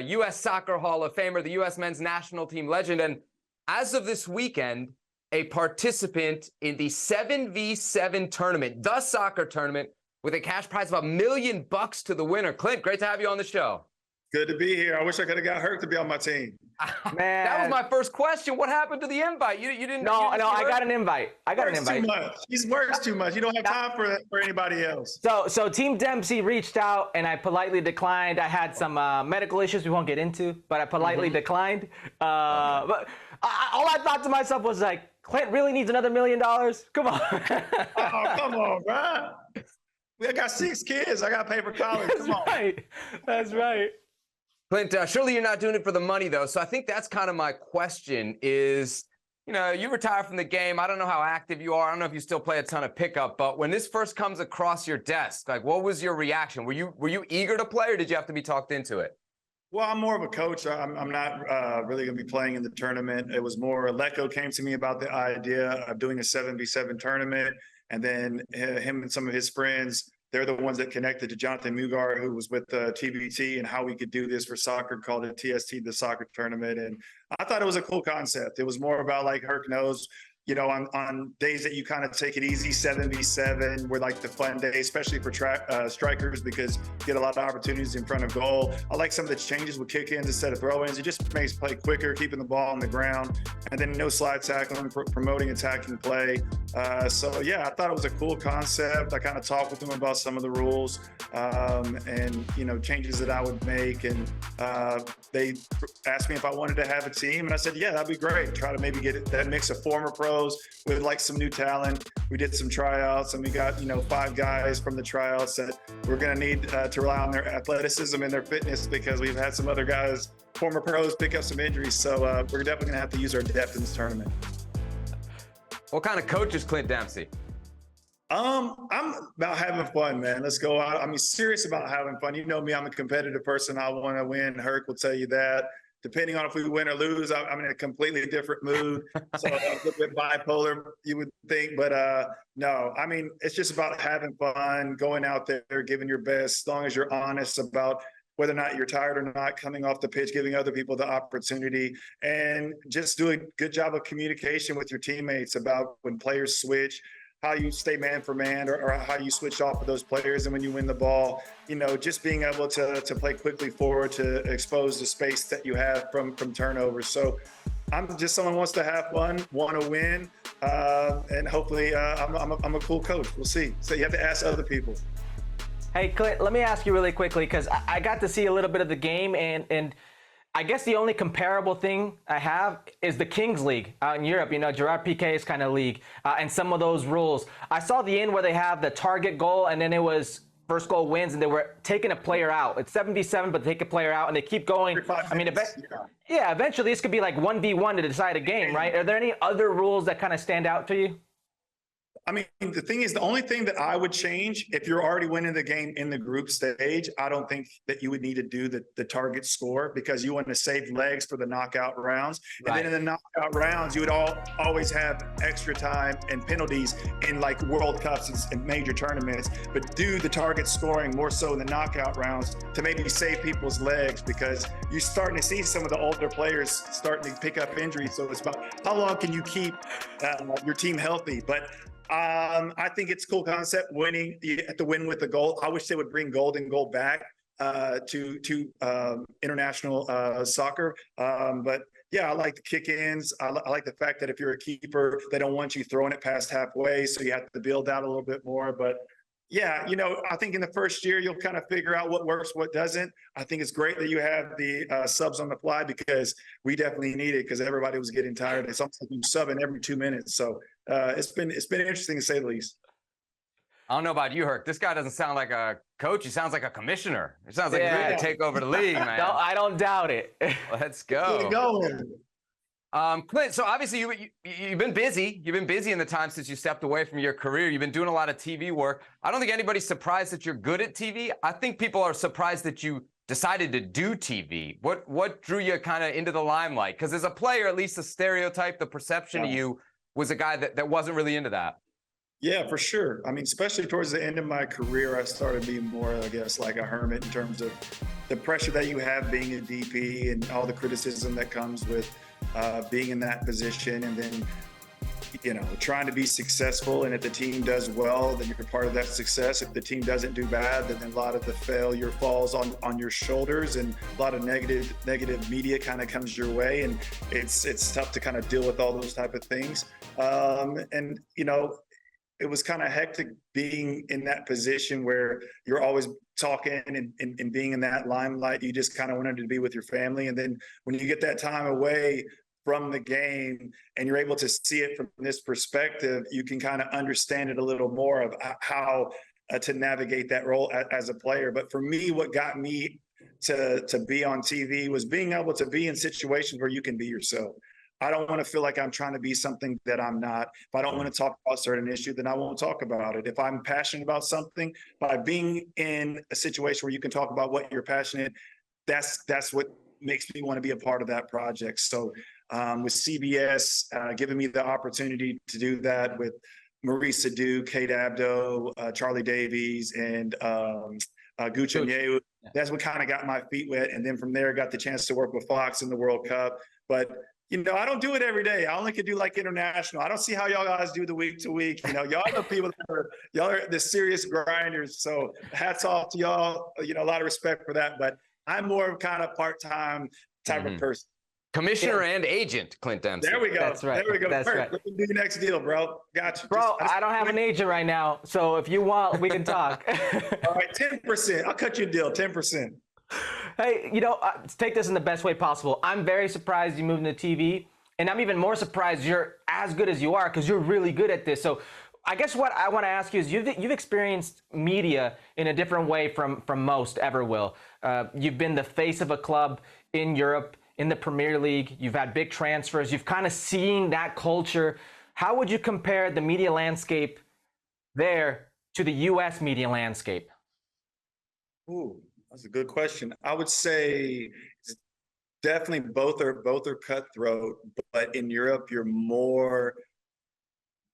U.S. Soccer Hall of Famer, the U.S. men's national team legend, and as of this weekend, a participant in the 7v7 tournament, the soccer tournament, with a cash prize of $1 million to the winner. Clint, great to have you on the show. Good to be here. I wish I could have got Herc to be on my team. Man, that was my first question. What happened to the invite? You didn't. No, I got an invite. I got an invite. Too much. He works too much. You don't have time for anybody else. So Team Dempsey reached out, and I politely declined. I had some medical issues we won't get into, but I politely declined. But all I thought to myself was like, Clint really needs another $1 million? Come on. Oh, come on, bro. I got 6 kids. I got to pay for college. That's right. That's right. Clint, surely you're not doing it for the money, though. So I think that's kind of my question is, you know, you retire from the game. I don't know how active you are. I don't know if you still play a ton of pickup, but when this first comes across your desk, like, what was your reaction? Were you eager to play, or did you have to be talked into it? Well, I'm more of a coach. I'm not really going to be playing in the tournament. It was more, Lecco came to me about the idea of doing a 7v7 tournament, and then him and some of his friends, they're the ones that connected to Jonathan Mugar, who was with TBT, and how we could do this for soccer, called it TST, the soccer tournament. And I thought it was a cool concept. It was more about, like Herc knows, you know, on days that you kind of take it easy, 7v7 were like the fun days, especially for strikers, because you get a lot of opportunities in front of goal. I like some of the changes with kick-ins instead of throw-ins. It just makes play quicker, keeping the ball on the ground, and then no slide tackling, promoting attacking play. So yeah, I thought it was a cool concept. I kind of talked with them about some of the rules and, you know, changes that I would make. And they asked me if I wanted to have a team, and I said, yeah, that'd be great. Try to maybe get that mix of former pros with like some new talent. We did some tryouts, and we got, you know, 5 guys from the tryouts that we're going to need to rely on their athleticism and their fitness, because we've had some other guys, former pros, pick up some injuries. So we're definitely going to have to use our depth in this tournament. What kind of coach is Clint Dempsey? I'm about having fun, man. Let's go out. I mean, serious about having fun. You know me, I'm a competitive person. I want to win. Herc will tell you that. Depending on if we win or lose, I'm in a completely different mood. So a little bit bipolar, you would think. But no, I mean, it's just about having fun, going out there, giving your best, as long as you're honest about whether or not you're tired or not, coming off the pitch, giving other people the opportunity, and just doing a good job of communication with your teammates about when players switch, how you stay man for man, or how you switch off of those players. And when you win the ball, you know, just being able to play quickly forward to expose the space that you have from turnovers. So I'm just someone who wants to have fun, want to win, and hopefully I'm a cool coach. We'll see. So you have to ask other people. Hey, Clint, let me ask you really quickly, because I got to see a little bit of the game, and I guess the only comparable thing I have is the Kings League out in Europe, you know, Gerard Piqué's kind of league, and some of those rules. I saw the end where they have the target goal, and then it was first goal wins, and they were taking a player out. It's 7v7, but they take a player out, and they keep going. I mean, eventually this could be like 1v1 to decide a game, right? Are there any other rules that kind of stand out to you? I mean, the thing is, the only thing that I would change, if you're already winning the game in the group stage, I don't think that you would need to do the target score, because you want to save legs for the knockout rounds. Right. And then in the knockout rounds, you would always have extra time and penalties in like World Cups and major tournaments, but do the target scoring more so in the knockout rounds to maybe save people's legs, because you're starting to see some of the older players starting to pick up injuries. So it's about how long can you keep your team healthy. But I think it's a cool concept, winning. You have to win with the goal. I wish they would bring gold and goal back to international soccer. But yeah, I like the kick-ins. I like the fact that if you're a keeper, they don't want you throwing it past halfway, so you have to build out a little bit more. But yeah, you know, I think in the first year, you'll kind of figure out what works, what doesn't. I think it's great that you have the subs on the fly, because we definitely need it, because everybody was getting tired. It's almost like you subbing every 2 minutes. So it's been interesting to say the least. I don't know about you, Herc. This guy doesn't sound like a coach. He sounds like a commissioner. It sounds like he's ready to take over the league, man. No, I don't doubt it. Let's go. Clint, so obviously you've been busy. You've been busy in the time since you stepped away from your career. You've been doing a lot of TV work. I don't think anybody's surprised that you're good at TV. I think people are surprised that you decided to do TV. What drew you kind of into the limelight? Because as a player, at least the stereotype, the perception of you was a guy that wasn't really into that. Yeah, for sure. I mean, especially towards the end of my career, I started being more, I guess, like a hermit in terms of the pressure that you have being a DP and all the criticism that comes with being in that position. And then, trying to be successful. And if the team does well, then you're part of that success. If the team doesn't do bad, then a lot of the failure falls on your shoulders, and a lot of negative media kind of comes your way. And it's tough to kind of deal with all those type of things. It was kind of hectic being in that position where you're always talking and being in that limelight. You just kind of wanted to be with your family. And then when you get that time away from the game and you're able to see it from this perspective, you can kind of understand it a little more of how to navigate that role as a player. But for me, what got me to be on TV was being able to be in situations where you can be yourself. I don't want to feel like I'm trying to be something that I'm not. If I don't want to talk about a certain issue, then I won't talk about it. If I'm passionate about something, by being in a situation where you can talk about what you're passionate, that's what makes me want to be a part of that project. So with CBS giving me the opportunity to do that with Maurice Sadu, Kate Abdo, Charlie Davies, and Gucci Onyewu, that's what kind of got my feet wet. And then from there, got the chance to work with Fox in the World Cup. But I don't do it every day. I only could do like international. I don't see how y'all guys do the week to week. Y'all are people y'all are the serious grinders. So hats off to y'all. A lot of respect for that. But I'm more of kind of part-time type of person. Commissioner and agent, Clint Dempsey. There we go. That's right. There we go. That's right. Let me do your next deal, bro. Got you. Bro, I don't have an agent right now. So if you want, we can talk. All right, 10%. I'll cut you a deal, 10%. Hey, take this in the best way possible. I'm very surprised you moved into TV, and I'm even more surprised you're as good as you are because you're really good at this. So I guess what I want to ask you is you've experienced media in a different way from most ever will. You've been the face of a club in Europe, in the Premier League. You've had big transfers. You've kind of seen that culture. How would you compare the media landscape there to the U.S. media landscape? Ooh. That's a good question. I would say definitely both are cutthroat, but in Europe you're more,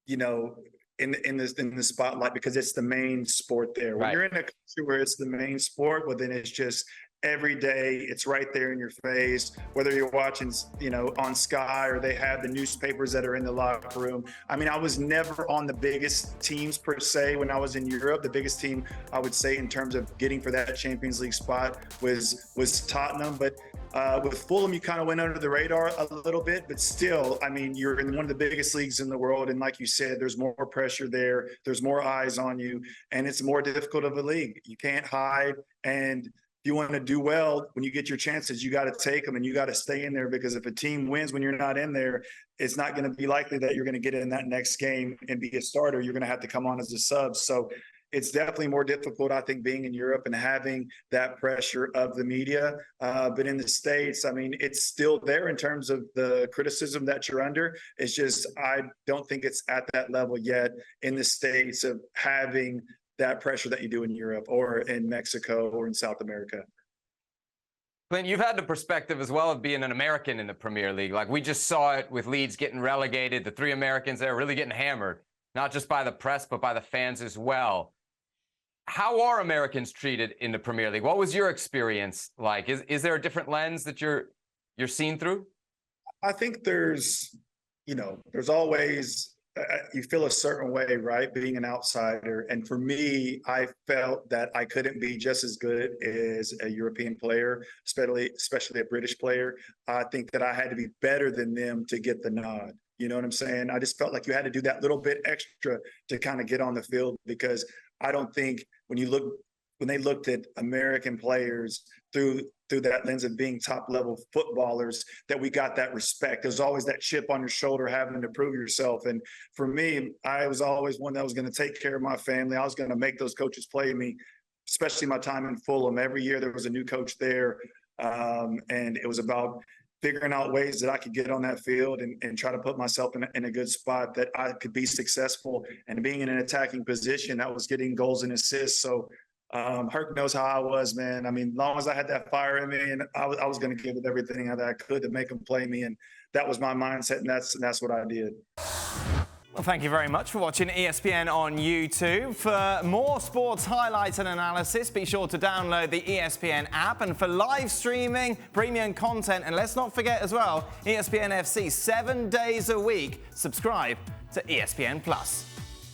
in the spotlight because it's the main sport there. When you're in a country where it's the main sport, well then it's just every day, it's right there in your face, whether you're watching, on Sky or they have the newspapers that are in the locker room. I mean, I was never on the biggest teams per se when I was in Europe. The biggest team, I would say, in terms of getting for that Champions League spot was Tottenham. But with Fulham, you kind of went under the radar a little bit, but still, I mean, you're in one of the biggest leagues in the world. And like you said, there's more pressure there. There's more eyes on you, and it's more difficult of a league. You can't hide. And if you want to do well, when you get your chances, you got to take them and you got to stay in there, because if a team wins when you're not in there, it's not going to be likely that you're going to get in that next game and be a starter. You're going to have to come on as a sub. So it's definitely more difficult, I think, being in Europe and having that pressure of the media. But in the States, I mean, it's still there in terms of the criticism that you're under. It's just, I don't think it's at that level yet in the States of having that pressure that you do in Europe or in Mexico or in South America. Clint, you've had the perspective as well of being an American in the Premier League. Like, we just saw it with Leeds getting relegated. The three Americans there really getting hammered, not just by the press, but by the fans as well. How are Americans treated in the Premier League? What was your experience like? Is there a different lens that you're seen through? I think there's always, you feel a certain way, right? Being an outsider. And for me, I felt that I couldn't be just as good as a European player, especially a British player. I think that I had to be better than them to get the nod. You know what I'm saying? I just felt like you had to do that little bit extra to kind of get on the field, because I don't think when they looked at American players through that lens of being top level footballers, that we got that respect. There's always that chip on your shoulder having to prove yourself. And for me, I was always one that was going to take care of my family. I was going to make those coaches play me, especially my time in Fulham. Every year there was a new coach there. And it was about figuring out ways that I could get on that field and try to put myself in a good spot that I could be successful, and being in an attacking position that was getting goals and assists. So Herc knows how I was, man. I mean, as long as I had that fire in me, and I was going to give it everything that I could to make them play me. And that was my mindset, and that's what I did. Well, thank you very much for watching ESPN on YouTube. For more sports highlights and analysis, be sure to download the ESPN app. And for live streaming, premium content, and let's not forget as well, ESPN FC 7 days a week. Subscribe to ESPN Plus.